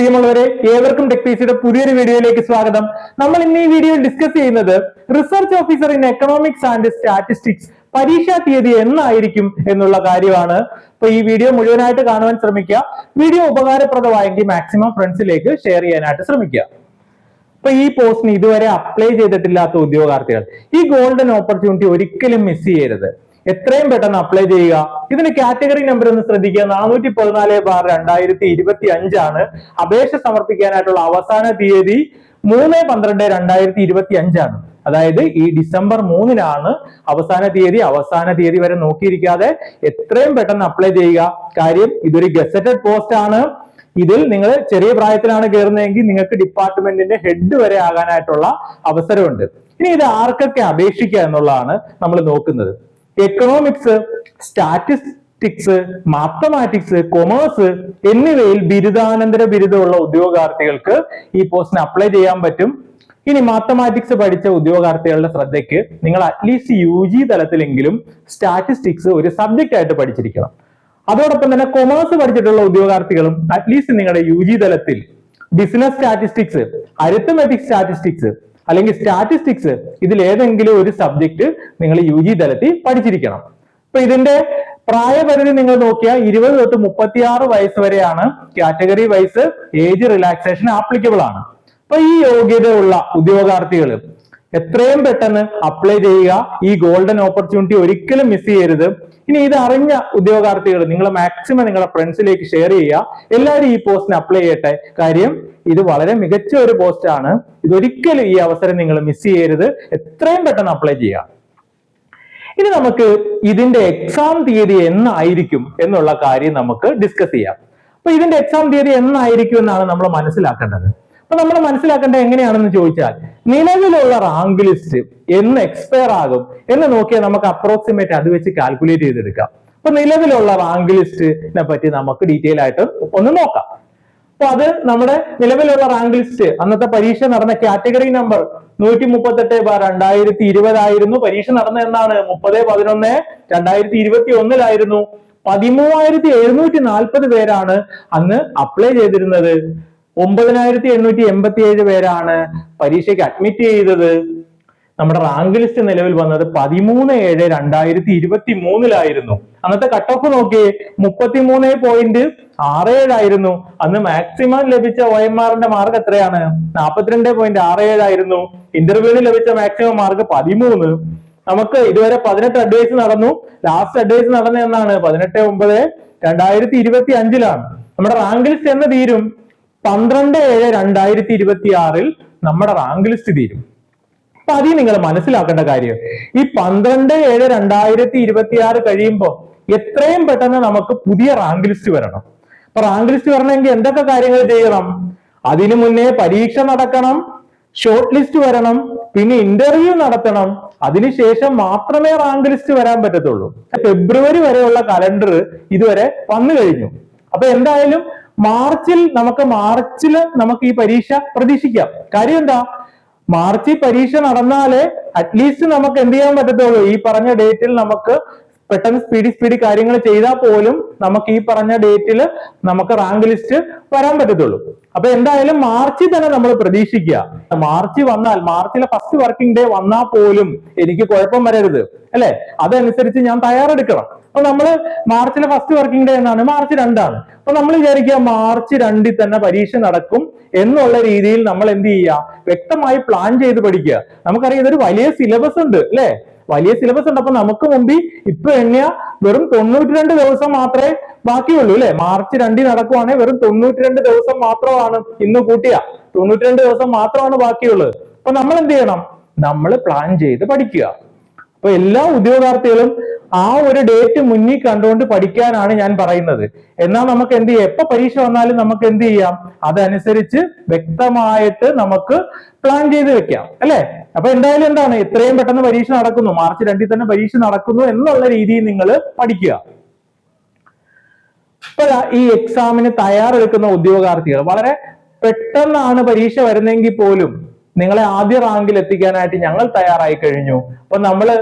പ്രിയമുള്ളവരെ, ഏവർക്കും ടെക്പീസിയുടെ പുതിയൊരു വീഡിയോയിലേക്ക് സ്വാഗതം. നമ്മൾ ഇന്ന് ഈ വീഡിയോയിൽ ഡിസ്കസ് ചെയ്യുന്നത് research officer in economics and statistics പരീക്ഷാ തീയതി എന്നായിരിക്കും എന്നുള്ള കാര്യമാണ്. അപ്പൊ ഈ വീഡിയോ മുഴുവനായിട്ട് കാണുവാൻ ശ്രമിക്കുക. വീഡിയോ ഉപകാരപ്രദമായെങ്കിൽ മാക്സിമം ഫ്രണ്ട്സിലേക്ക് ഷെയർ ചെയ്യാനായിട്ട് ശ്രമിക്കുക. അപ്പൊ ഈ പോസ്റ്റിന് ഇതുവരെ അപ്ലൈ ചെയ്തിട്ടില്ലാത്ത ഉദ്യോഗാർത്ഥികൾ ഈ ഗോൾഡൻ ഓപ്പർച്യൂണിറ്റി ഒരിക്കലും മിസ് ചെയ്യരുത്. എത്രയും പെട്ടെന്ന് അപ്ലൈ ചെയ്യുക. ഇതിന് കാറ്റഗറി നമ്പർ ഒന്ന് ശ്രദ്ധിക്കുക. 414/2025 ആണ്. അപേക്ഷ സമർപ്പിക്കാനായിട്ടുള്ള അവസാന തീയതി 3/12/2025 ആണ്. അതായത് ഈ ഡിസംബർ 3-നാണ് അവസാന തീയതി. അവസാന തീയതി വരെ നോക്കിയിരിക്കാതെ എത്രയും പെട്ടെന്ന് അപ്ലൈ ചെയ്യുക. കാര്യം ഇതൊരു ഗസറ്റഡ് പോസ്റ്റ് ആണ്. ഇതിൽ നിങ്ങൾ ചെറിയ പ്രായത്തിലാണ് കയറുന്നതെങ്കിൽ നിങ്ങൾക്ക് ഡിപ്പാർട്ട്മെന്റിന്റെ ഹെഡ് വരെ ആകാനായിട്ടുള്ള അവസരമുണ്ട്. ഇനി ഇത് ആർക്കൊക്കെ അപേക്ഷിക്കുക എന്നുള്ളതാണ് നമ്മൾ നോക്കുന്നത്. എക്കണോമിക്സ്, സ്റ്റാറ്റിസ്റ്റിക്സ്, മാത്തമാറ്റിക്സ്, കൊമേഴ്സ് എന്നിവയിൽ ബിരുദാനന്തര ബിരുദമുള്ള ഉദ്യോഗാർത്ഥികൾക്ക് ഈ പോസ്റ്റിന് അപ്ലൈ ചെയ്യാൻ പറ്റും. ഇനി മാത്തമാറ്റിക്സ് പഠിച്ച ഉദ്യോഗാർത്ഥികളുടെ ശ്രദ്ധയ്ക്ക് നിങ്ങൾ അറ്റ്ലീസ്റ്റ് UG തലത്തിലെങ്കിലും സ്റ്റാറ്റിസ്റ്റിക്സ് ഒരു സബ്ജക്റ്റ് ആയിട്ട് പഠിച്ചിരിക്കണം. അതോടൊപ്പം തന്നെ കൊമേഴ്സ് പഠിച്ചിട്ടുള്ള ഉദ്യോഗാർത്ഥികളും അറ്റ്ലീസ്റ്റ് നിങ്ങളുടെ UG തലത്തിൽ ബിസിനസ് സ്റ്റാറ്റിസ്റ്റിക്സ്, അരിത്തമെറ്റിക് സ്റ്റാറ്റിസ്റ്റിക്സ് അല്ലെങ്കിൽ സ്റ്റാറ്റിസ്റ്റിക്സ് ഇതിൽ ഏതെങ്കിലും ഒരു സബ്ജക്ട് നിങ്ങൾ UG തലത്തിൽ പഠിച്ചിരിക്കണം. അപ്പൊ ഇതിന്റെ പ്രായപരിധി നിങ്ങൾ നോക്കിയാൽ 20 തൊട്ട് 36 വയസ്സ് വരെയാണ്. Category wise age relaxation applicable ആണ്. അപ്പൊ ഈ യോഗ്യതയുള്ള ഉദ്യോഗാർത്ഥികൾ എത്രയും പെട്ടെന്ന് അപ്ലൈ ചെയ്യുക. ഈ ഗോൾഡൻ ഓപ്പർച്യൂണിറ്റി ഒരിക്കലും മിസ് ചെയ്യരുത്. ഇനി ഇത് അറിഞ്ഞ ഉദ്യോഗാർത്ഥികൾ നിങ്ങൾ മാക്സിമം നിങ്ങളുടെ ഫ്രണ്ട്സിലേക്ക് ഷെയർ ചെയ്യുക. എല്ലാവരും ഈ പോസ്റ്റിന് അപ്ലൈ ചെയ്യട്ടെ. കാര്യം ഇത് വളരെ മികച്ച ഒരു പോസ്റ്റ് ആണ്. ഇതൊരിക്കലും ഈ അവസരം നിങ്ങൾ മിസ് ചെയ്യരുത്. എത്രയും പെട്ടെന്ന് അപ്ലൈ ചെയ്യുക. ഇനി നമുക്ക് ഇതിന്റെ എക്സാം തീയതി എന്നായിരിക്കും എന്നുള്ള കാര്യം നമുക്ക് ഡിസ്കസ് ചെയ്യാം. അപ്പൊ ഇതിന്റെ എക്സാം തീയതി എന്നായിരിക്കും എന്നാണ് നമ്മൾ മനസ്സിലാക്കേണ്ടത്. അപ്പൊ നമ്മൾ മനസ്സിലാക്കേണ്ടത് എങ്ങനെയാണെന്ന് ചോദിച്ചാൽ, നിലവിലുള്ള റാങ്ക് ലിസ്റ്റ് എന്ന് എക്സ്പയർ ആകും എന്ന് നോക്കിയാൽ നമുക്ക് അപ്രോക്സിമേറ്റ് അത് വെച്ച് കാൽക്കുലേറ്റ് ചെയ്തെടുക്കാം. അപ്പൊ നിലവിലുള്ള റാങ്ക് ലിസ്റ്റിനെ പറ്റി നമുക്ക് ഡീറ്റെയിൽ ആയിട്ട് ഒന്ന് നോക്കാം. അപ്പൊ അത് നമ്മുടെ നിലവിലുള്ള റാങ്ക് ലിസ്റ്റ് അന്നത്തെ പരീക്ഷ നടന്ന കാറ്റഗറി നമ്പർ 138/2020 ആയിരുന്നു. പരീക്ഷ നടന്ന എന്നാണ് 30/11/2021 13,740 പേരാണ് അന്ന് അപ്ലൈ ചെയ്തിരുന്നത്. 9,887 പേരാണ് പരീക്ഷയ്ക്ക് അഡ്മിറ്റ് ചെയ്തത്. നമ്മുടെ റാങ്ക് ലിസ്റ്റ് നിലവിൽ വന്നത് 13/7/2023 അന്നത്തെ കട്ട് ഓഫ് നോക്കിയേ 33.67 ആയിരുന്നു. അന്ന് മാക്സിമം ലഭിച്ച OMRന്റെ മാർക്ക് എത്രയാണ്? 42.67 ആയിരുന്നു. ഇന്റർവ്യൂവിന് ലഭിച്ച മാക്സിമം മാർക്ക് 13. നമുക്ക് ഇതുവരെ 18 അഡ്വൈസ് നടന്നു. ലാസ്റ്റ് അഡ്വൈസ് നടന്ന എന്നാണ് 18/9/2025 നമ്മുടെ റാങ്ക് ലിസ്റ്റ് എന്ന് തീരും? 12/7/2026 നമ്മുടെ റാങ്ക് ലിസ്റ്റ് തീരും. അപ്പൊ അതിൽ നിങ്ങൾ മനസ്സിലാക്കേണ്ട കാര്യം, ഈ 12/7/2026 കഴിയുമ്പോൾ എത്രയും പെട്ടെന്ന് നമുക്ക് പുതിയ റാങ്ക് ലിസ്റ്റ് വരണം. അപ്പൊ റാങ്ക് ലിസ്റ്റ് വരണമെങ്കിൽ എന്തൊക്കെ കാര്യങ്ങൾ ചെയ്യണം? അതിനു മുന്നേ പരീക്ഷ നടക്കണം, ഷോർട്ട് ലിസ്റ്റ് വരണം, പിന്നെ ഇന്റർവ്യൂ നടത്തണം. അതിനുശേഷം മാത്രമേ റാങ്ക് ലിസ്റ്റ് വരാൻ പറ്റത്തുള്ളൂ. ഫെബ്രുവരി വരെയുള്ള കലണ്ടർ ഇതുവരെ വന്നു കഴിഞ്ഞു. അപ്പൊ എന്തായാലും മാർച്ചിൽ നമുക്ക് ഈ പരീക്ഷ പ്രതീക്ഷിക്കാം. കാര്യം എന്താ? മാർച്ചിൽ പരീക്ഷ നടന്നാലേ അറ്റ്ലീസ്റ്റ് നമുക്ക് എന്ത് ചെയ്യാൻ പറ്റത്തുള്ളൂ? ഈ പറഞ്ഞ ഡേറ്റിൽ നമുക്ക് പെട്ടെന്ന് സ്പീഡി കാര്യങ്ങൾ ചെയ്താൽ പോലും നമുക്ക് ഈ പറഞ്ഞ ഡേറ്റിൽ നമുക്ക് റാങ്ക് ലിസ്റ്റ് വരാൻ പറ്റത്തുള്ളൂ. അപ്പൊ എന്തായാലും മാർച്ചിൽ തന്നെ നമ്മൾ പ്രതീക്ഷിക്കുക. മാർച്ചിലെ ഫസ്റ്റ് വർക്കിംഗ് ഡേ വന്നാൽ പോലും എനിക്ക് കുഴപ്പം വരരുത്, അല്ലെ? അതനുസരിച്ച് ഞാൻ തയ്യാറെടുക്കണം. അപ്പൊ നമ്മള് മാർച്ചിലെ ഫസ്റ്റ് വർക്കിംഗ് ഡേ എന്നാണ്, മാർച്ച് 2 അപ്പൊ നമ്മൾ വിചാരിക്കുക മാർച്ച് 2 തന്നെ പരീക്ഷ നടക്കും എന്നുള്ള രീതിയിൽ നമ്മൾ എന്ത് ചെയ്യുക? വ്യക്തമായി പ്ലാൻ ചെയ്ത് പഠിക്കുക. നമുക്കറിയാം ഇതൊരു വലിയ സിലബസ് ഉണ്ട്, അല്ലെ? വലിയ സിലബസ് ഉണ്ട്. അപ്പൊ നമുക്ക് മുമ്പിൽ ഇപ്പൊ എണ്ണിയ വെറും 92 ദിവസം മാത്രമേ ബാക്കിയുള്ളൂ, അല്ലെ? മാർച്ച് 2 നടക്കുവാണെങ്കിൽ വെറും 92 ദിവസം മാത്രമാണ്. ഇന്ന് കൂട്ടിയ 92 ദിവസം മാത്രമാണ് ബാക്കിയുള്ളത്. അപ്പൊ നമ്മൾ എന്ത് ചെയ്യണം? നമ്മൾ പ്ലാൻ ചെയ്ത് പഠിക്കുക. അപ്പൊ എല്ലാ ഉദ്യോഗാർത്ഥികളും ആ ഒരു ഡേറ്റ് മുന്നിൽ കണ്ടുകൊണ്ട് പഠിക്കാനാണ് ഞാൻ പറയുന്നത്. എന്നാൽ നമുക്ക് എന്ത് ചെയ്യാം? എപ്പോ പരീക്ഷ വന്നാലും നമുക്ക് എന്ത് ചെയ്യാം? അതനുസരിച്ച് വ്യക്തമായിട്ട് നമുക്ക് പ്ലാൻ ചെയ്ത് വെക്കാം, അല്ലെ? അപ്പൊ എന്തായാലും എന്താണ്, എത്രയും പെട്ടെന്ന് പരീക്ഷ നടക്കുന്നു, മാർച്ച് 2 തന്നെ പരീക്ഷ നടക്കുന്നു എന്നുള്ള രീതിയിൽ നിങ്ങൾ പഠിക്കുക. ഇപ്പൊ ഈ എക്സാമിന് തയ്യാറെടുക്കുന്ന ഉദ്യോഗാർത്ഥികൾ വളരെ പെട്ടെന്നാണ് പരീക്ഷ വരുന്നെങ്കിൽ പോലും നിങ്ങളെ ആദ്യ റാങ്കിൽ എത്തിക്കാനായിട്ട് ഞങ്ങൾ തയ്യാറായി കഴിഞ്ഞു. അപ്പൊ നമ്മള്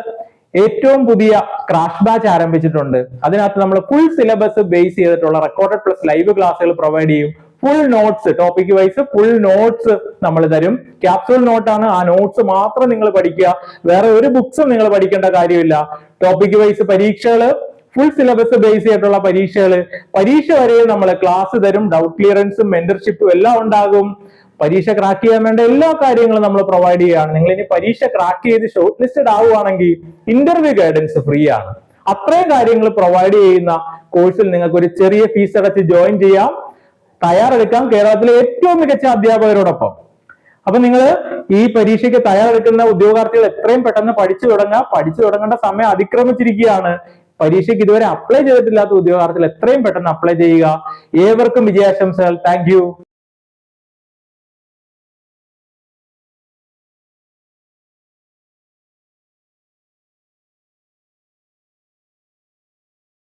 ഏറ്റവും പുതിയ ക്രാഷ് ബാച്ച് ആരംഭിച്ചിട്ടുണ്ട്. അതിനകത്ത് നമ്മൾ ഫുൾ സിലബസ് ബേസ് ചെയ്തിട്ടുള്ള റെക്കോർഡഡ് പ്ലസ് ലൈവ് ക്ലാസ്സുകൾ പ്രൊവൈഡ് ചെയ്യും. Full notes, topic wise full notes നമ്മൾ തരും. ക്യാപ്സൂൾ നോട്ടാണ്, ആ നോട്ട്സ് മാത്രം നിങ്ങൾ പഠിക്കുക, വേറെ ഒരു ബുക്സും നിങ്ങൾ പഠിക്കേണ്ട കാര്യമില്ല. ടോപ്പിക് വൈസ് പരീക്ഷകള്, ഫുൾ സിലബസ് ബേസ് ചെയ്തിട്ടുള്ള പരീക്ഷകള്, പരീക്ഷ വരെ നമ്മൾ ക്ലാസ് തരും, ഡൗട്ട് ക്ലിയറൻസും മെന്റർഷിപ്പും എല്ലാം ഉണ്ടാകും. പരീക്ഷ ക്രാക്ക് ചെയ്യാൻ വേണ്ട എല്ലാ കാര്യങ്ങളും നമ്മൾ പ്രൊവൈഡ് ചെയ്യുകയാണ്. നിങ്ങൾ ഇനി പരീക്ഷ ക്രാക്ക് ചെയ്ത് ഷോർട്ട് ലിസ്റ്റഡ് ആവുകയാണെങ്കിൽ ഇന്റർവ്യൂ ഗൈഡൻസ് ഫ്രീ ആണ്. അത്രയും കാര്യങ്ങൾ പ്രൊവൈഡ് ചെയ്യുന്ന കോഴ്സിൽ നിങ്ങൾക്ക് ഒരു ചെറിയ ഫീസ് അടച്ച് ജോയിൻ ചെയ്യാം, തയ്യാറെടുക്കാം കേരളത്തിലെ ഏറ്റവും മികച്ച അധ്യാപകരോടൊപ്പം. അപ്പൊ നിങ്ങൾ ഈ പരീക്ഷയ്ക്ക് തയ്യാറെടുക്കുന്ന ഉദ്യോഗാർത്ഥികൾ എത്രയും പെട്ടെന്ന് പഠിച്ചു തുടങ്ങേണ്ട സമയം അതിക്രമിച്ചിരിക്കുകയാണ്. പരീക്ഷയ്ക്ക് ഇതുവരെ അപ്ലൈ ചെയ്തിട്ടില്ലാത്ത ഉദ്യോഗാർത്ഥികൾ എത്രയും പെട്ടെന്ന് അപ്ലൈ ചെയ്യുക. ഏവർക്കും വിജയാശംസകൾ. താങ്ക്